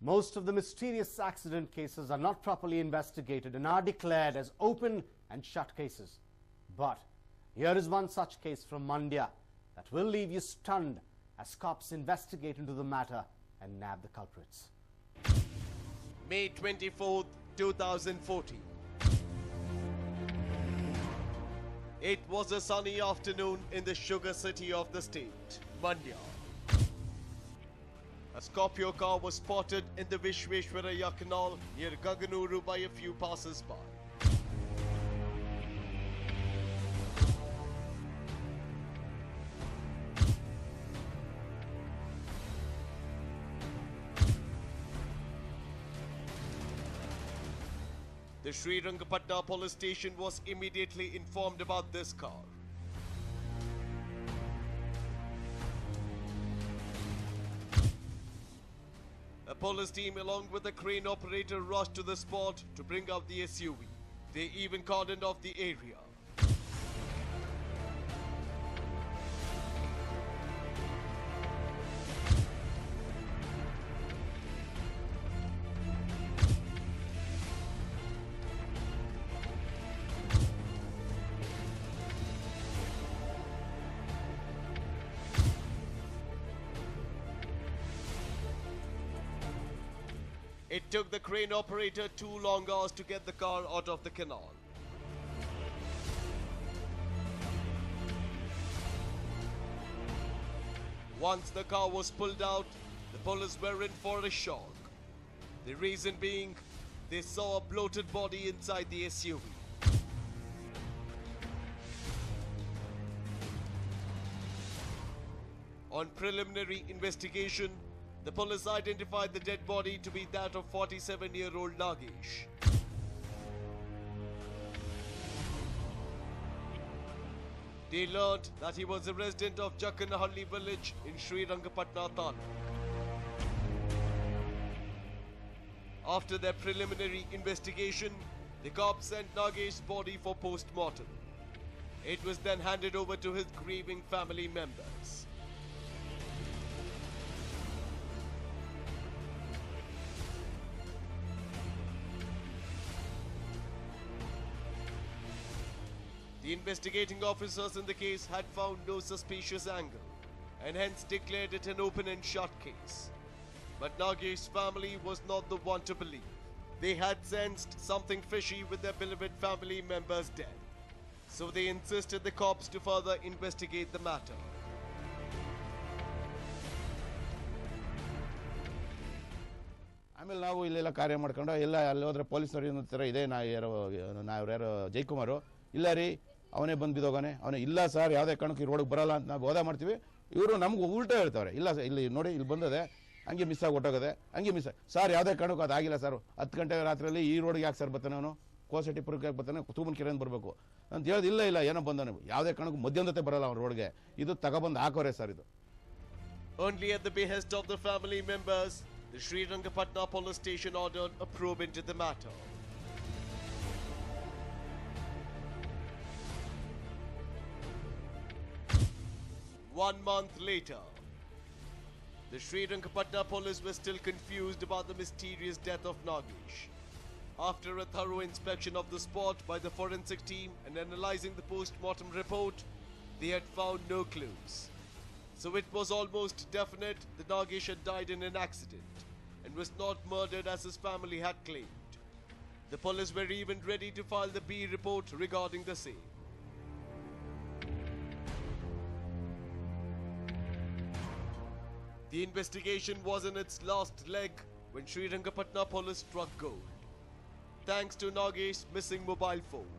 Most of the mysterious accident cases are not properly investigated and are declared as open and shut cases. But here is one such case from Mandya that will leave you stunned as cops investigate into the matter and nab the culprits. May 24th, 2014. It was a sunny afternoon in the sugar city of the state, Mandya. A Scorpio car was spotted in the Vishveshwaraya Canal near Gaganuru by a few passers-by. The Srirangapatna police station was immediately informed about this car. A police team along with a crane operator rushed to the spot to bring out the SUV. They even cordoned off the area. It took the crane operator 2 long hours to get the car out of the canal. Once the car was pulled out, the police were in for a shock. The reason being, they saw a bloated body inside the SUV. On preliminary investigation, the police identified the dead body to be that of 47-year-old Nagesh. They learned that he was a resident of Jakkanahalli village in Srirangapatna Taluk. After their preliminary investigation, the cops sent Nagesh's body for post-mortem. It was then handed over to his grieving family members. The investigating officers in the case had found no suspicious angle and hence declared it an open and shut case. But Nagesh's family was not the one to believe. They had sensed something fishy with their beloved family member's death. So they insisted the cops to further investigate the matter. ಆಮೇಲೆ ನಾವು ಇಲ್ಲೆಲ್ಲ ಕಾರ್ಯ ಮಾಡ್ಕೊಂಡು ಎಲ್ಲ ಅಲ್ಲಿ ಹೋದ್ರೆ ಪೊಲೀಸರು ಏನಂತಾರೆ ಇದೇ ಯಾರು ಜೈಕುಮಾರು ಇಲ್ಲ ರೀ ಅವನೇ ಬಂದು ಬಿದ್ದೋಗಾನೆ ಅವನೇ ಇಲ್ಲ ಸರ್ ಯಾವುದೇ ಕಾರಣಕ್ಕೆ ಈ ರೋಡಿಗೆ ಬರಲ್ಲ ಅಂತ ನಾವು ವಾದ ಮಾಡ್ತೀವಿ ಇವರು ನಮ್ಗೆ ಉಲ್ಟಾ ಹೇಳ್ತಾರೆ ಇಲ್ಲ ಇಲ್ಲಿ ನೋಡಿ ಇಲ್ಲಿ ಬಂದದೆ ಹಂಗೆ ಮಿಸ್ ಆಗಿ ಹೊಟ್ಟೋಗದೆ ಹಂಗೆ ಮಿಸ್ ಸರ್ ಯಾವುದೇ ಕಾರಣಕ್ಕೂ ಅದಾಗಿಲ್ಲ ಸರ್ 10 ಗಂಟೆ ರಾತ್ರಿಯಲ್ಲಿ ಈ ರೋಡ್ಗೆ ಯಾಕೆ ಸರ್ ಬರ್ತಾನೆ ಅವನು ಕೋಸೆಟ್ಟಿಪುರಕ್ಕೆ ಯಾಕೆ ಬರ್ತಾನೆ ತೂಮನ್ಕೆರೆಯಿಂದ ಬರಬೇಕು ಅಂತ ಹೇಳೋದು ಇಲ್ಲ ಏನೋ ಬಂದಾನೆ ಯಾವುದೇ ಕಾರಣಕ್ಕೂ ಮಧ್ಯಂಧತೆ ಬರಲ್ಲ ಅವ್ನ ರೋಡ್ಗೆ ಇದು ತಗೊಬಂದು ಹಾಕೋರೆ ಸರ್ ಇದು. Only at the behest of the family members, the Srirangapatna police station ordered a probe into the matter. One month later, the Srirangapatna police were still confused about the mysterious death of Nagesh. After a thorough inspection of the spot by the forensic team and analyzing the post-mortem report, they had found no clues. So it was almost definite that Nagesh had died in an accident and was not murdered as his family had claimed. The police were even ready to file the B report regarding the same. The investigation was in its last leg when Srirangapatna police struck gold, thanks to Nagesh's missing mobile phone.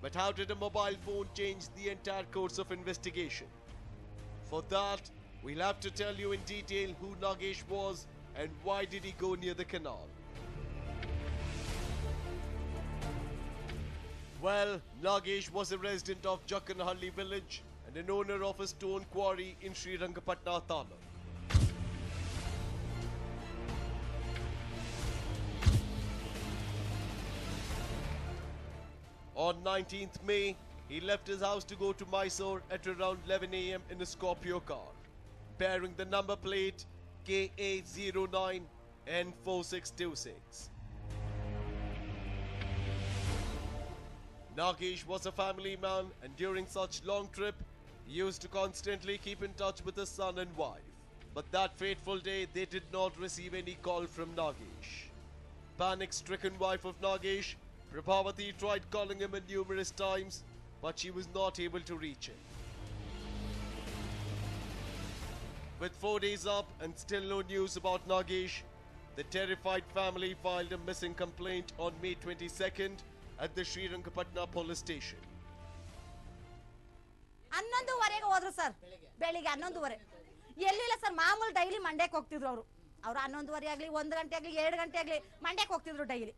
But how did a mobile phone change the entire course of investigation? For that, we'll have to tell you in detail who Nagesh was and why did he go near the canal. Well, Nagesh was a resident of Jakkanahalli village and an owner of a stone quarry in Srirangapatna Taluk. On 19th May, he left his house to go to Mysore at around 11 AM in a Scorpio car, bearing the number plate KA09 N4626. Nagesh was a family man, and during such long trip, he used to constantly keep in touch with his son and wife. But that fateful day, they did not receive any call from Nagesh. Panic-stricken wife of Nagesh, Prabhavati tried calling him numerous times, but she was not able to reach him. With 4 days up and still no news about Nagesh, the terrified family filed a missing complaint on May 22nd at the Srirangapatna police station. 11:30 ಹೋದ್ರು sir, ಬೆಳಿಗ್ಗೆ 11:30. ಎಲ್ಲಿಲ್ಲ sir, ಮಾಮೂಲು daily ಮಂಡ್ಯಕ್ಕೆ ಹೋಗ್ತಿದ್ರು ಅವರು 11:30 ಆಗಲಿ 1 ಗಂಟೆ ಆಗಲಿ 2 ಗಂಟೆ ಆಗಲಿ ಮಂಡ್ಯಕ್ಕೆ ಹೋಗ್ತಿದ್ರು ಡೈಲಿ.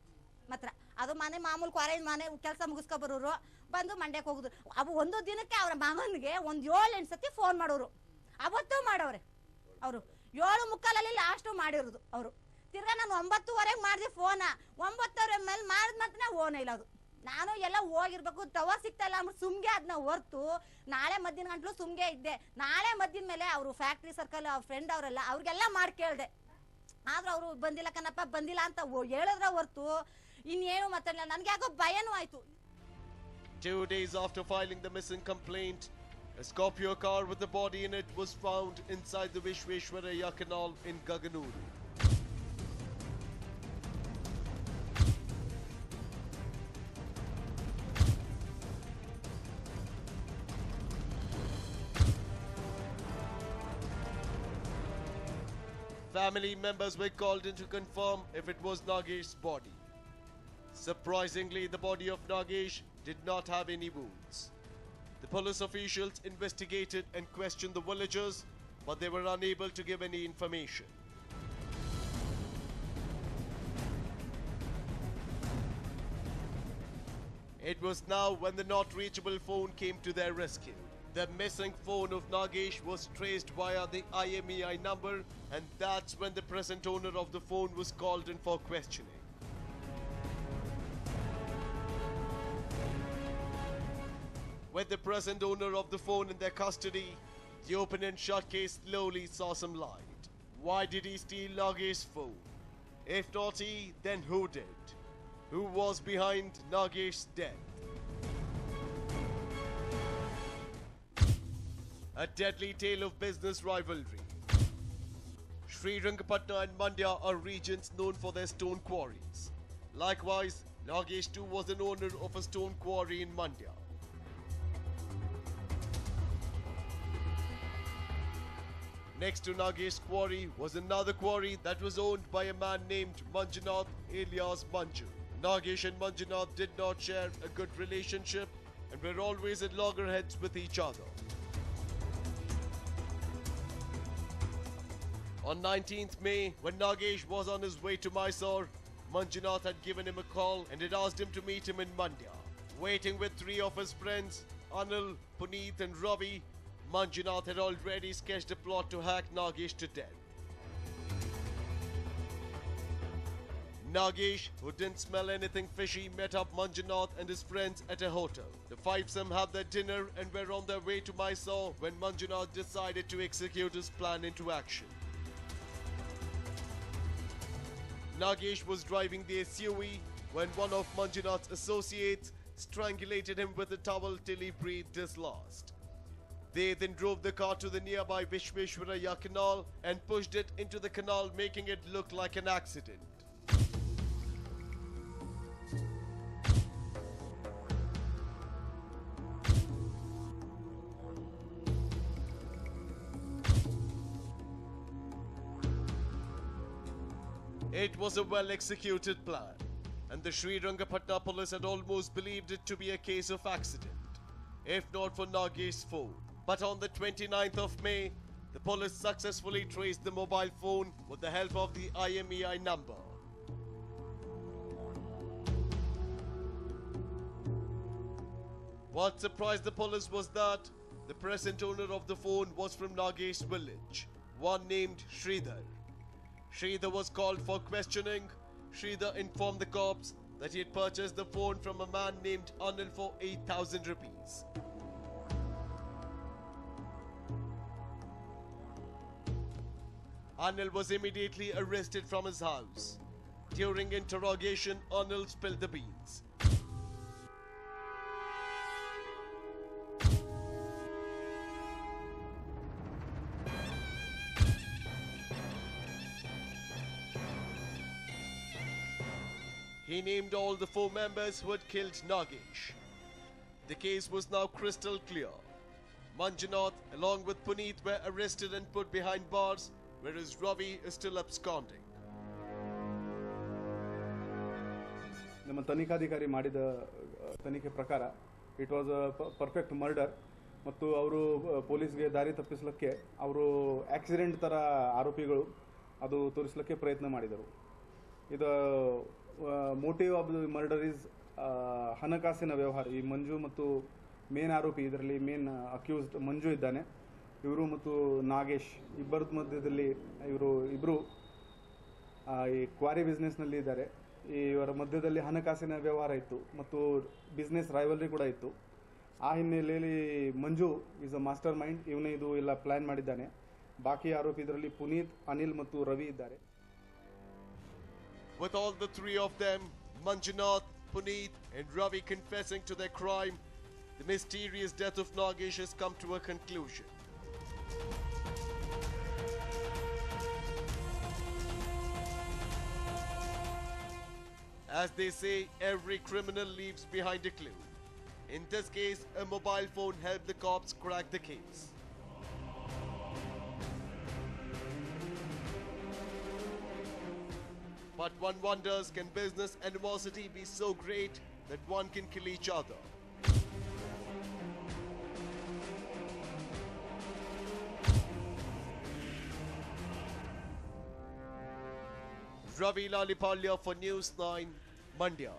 ಮಾತ್ರ ಅದು ಮನೆ ಮಾಮೂಲು ಕ್ವಾರೇಜ್ ಮನೆ ಕೆಲಸ ಮುಗಿಸ್ಕೊ ಬರೋರು, ಬಂದು ಮಂಡ್ಯಕ್ಕೆ ಹೋಗುದು. ಅವು ಒಂದು ದಿನಕ್ಕೆ ಅವರ ಮಗನಿಗೆ ಒಂದು 7-8 ಸತಿ ಫೋನ್ ಮಾಡೋರು. ಅವತ್ತು ಮಾಡೋರೆ ಅವರು 7:45 ಲಾಸ್ಟ್ ಮಾಡಿರೋದು ಅವರು. ತಿರ್ಗಾ ನಾನು 9:30 ಮಾಡಿದೆ ಫೋನ, 9:30 ಮೇಲೆ ಮಾಡಿದ ಮಾತ್ರ ಓನೇ ಇಲ್ಲ ಅದು. ನಾನು ಎಲ್ಲ ಹೋಗಿರ್ಬೇಕು, ಟವರ್ ಸಿಗ್ತಾ ಇಲ್ಲ ಅಂದ್ಬಿಟ್ಟು ಸುಮ್ಗೆ ಅದನ್ನ ಹೊರ್ತು ನಾಳೆ ಮಧ್ಯಾಹ್ನ ಗಂಟ್ಲು ಸುಮ್ಗೆ ಇದ್ದೆ. ನಾಳೆ ಮಧ್ಯಾಹ್ನ ಮೇಲೆ ಅವರು ಫ್ಯಾಕ್ಟ್ರಿ ಸರ್ಕಲ್ ಅವ್ರ ಫ್ರೆಂಡ್ ಅವರೆಲ್ಲ ಅವ್ರಿಗೆಲ್ಲ ಮಾಡಿ ಕೇಳಿದೆ. ಆದ್ರೆ ಅವರು ಬಂದಿಲ್ಲ ಕಣಪ್ಪ ಬಂದಿಲ್ಲ ಅಂತ ಹೇಳಿದ್ರ ಹೊರ್ತು ಇನ್ನೇನು ಮಾತಾಡಲಿಲ್ಲ. ನನಗೆ ಯಾಕೋ ಭಯನೂ ಆಯ್ತು. 2 days after filing the missing complaint, a Scorpio car with the body in it was found inside the Vishweshwaraya Canal in Gaganuru. Family members were called in to confirm if it was Nagesh's body. Surprisingly, the body of Nagesh did not have any wounds. The police officials investigated and questioned the villagers, but they were unable to give any information. It was now when the not reachable phone came to their rescue. The missing phone of Nagesh was traced via the IMEI number, and that's when the present owner of the phone was called in for questioning. With the present owner of the phone in their custody, the open and shut case slowly saw some light. Why did he steal Nagesh's phone? If not he, then who did? Who was behind Nagesh's death? A deadly tale of business rivalry. Srirangapatna and Mandya are regions known for their stone quarries. Likewise, Nagesh too was an owner of a stone quarry in Mandya. Next to Nagesh's quarry was another quarry that was owned by a man named Manjunath alias Manju. Nagesh and Manjunath did not share a good relationship and were always at loggerheads with each other. On 19th May, when Nagesh was on his way to Mysore, Manjunath had given him a call and had asked him to meet him in Mandya. Waiting with 3 of his friends, Anil, Puneet and Ravi, Manjunath had already sketched a plot to hack Nagesh to death. Nagesh, who didn't smell anything fishy, met up Manjunath and his friends at a hotel. The fivesome had their dinner and were on their way to Mysore when Manjunath decided to execute his plan into action. Nagesh was driving the SUV when one of Manjunath's associates strangulated him with a towel till he breathed his last. They then drove the car to the nearby Vishweshwaraya Canal and pushed it into the canal, making it look like an accident. It was a well-executed plan, and the Srirangapatna police had almost believed it to be a case of accident, if not for Nagesh's phone. But on the 29th of May, the police successfully traced the mobile phone with the help of the IMEI number. What surprised the police was that the present owner of the phone was from Nagesh's village, one named Sridhar. Sridhar was called for questioning. Sridhar informed the cops that he had purchased the phone from a man named Anil for 8,000 rupees. Anil was immediately arrested from his house. During interrogation, Anil spilled the beans. He named all the 4 members who had killed Nagesh. The case was now crystal clear. Manjunath, along with Puneet, were arrested and put behind bars, whereas Ravi is still absconding. ನಮ್ಮ ತನಿಖಾಧಿಕಾರಿ ಮಾಡಿದ ತನಿಖೆ ಪ್ರಕಾರ it was a perfect murder ಮತ್ತು ಅವರು ಪೊಲೀಸ್ಗೆ ದಾರಿ ತಪ್ಪಿಸಲಿಕ್ಕೆ ಅವರು accident ಥರ ಆರೋಪಿಗಳು ಅದು ತೋರಿಸಲಿಕ್ಕೆ ಪ್ರಯತ್ನ ಮಾಡಿದರು. ಇದು motive of the murder is ಹಣಕಾಸಿನ ವ್ಯವಹಾರ. ಈ ಮಂಜು ಮತ್ತು ಮೇನ್ ಆರೋಪಿ, ಇದರಲ್ಲಿ ಮೇನ್ ಅಕ್ಯೂಸ್ಡ್ ಮಂಜು ಇದ್ದಾನೆ. ಇವರು ಮತ್ತು ನಾಗೇಶ್ ಇಬ್ಬರ ಮಧ್ಯದಲ್ಲಿ ಇಬ್ಬರು ಈ ಕ್ವಾರಿ ಬಿಸ್ನೆಸ್ನಲ್ಲಿ ಇದ್ದಾರೆ. ಇವರ ಮಧ್ಯದಲ್ಲಿ ಹಣಕಾಸಿನ ವ್ಯವಹಾರ ಇತ್ತು ಮತ್ತು ಬಿಸ್ನೆಸ್ ರೈವಲ್ರಿ ಕೂಡ ಇತ್ತು. ಆ ಹಿನ್ನೆಲೆಯಲ್ಲಿ ಮಂಜು ಈಸ್ ಅ ಮಾಸ್ಟರ್ ಮೈಂಡ್, ಇವನೇ ಇದು ಎಲ್ಲ ಪ್ಲಾನ್ ಮಾಡಿದ್ದಾನೆ. ಬಾಕಿ ಆರೋಪಿ ಇದರಲ್ಲಿ ಪುನೀತ್, ಅನಿಲ್ ಮತ್ತು ರವಿ ಇದ್ದಾರೆ. With all the 3 of them, Manjunath, Puneet and Ravi confessing to their crime, the mysterious death of Nagesh has come to a conclusion. As they say, every criminal leaves behind a clue. In this case, a mobile phone helped the cops crack the case. But one wonders, can business animosity be so great that one can kill each other? Ravi Lalipalya for News 9, Mandya.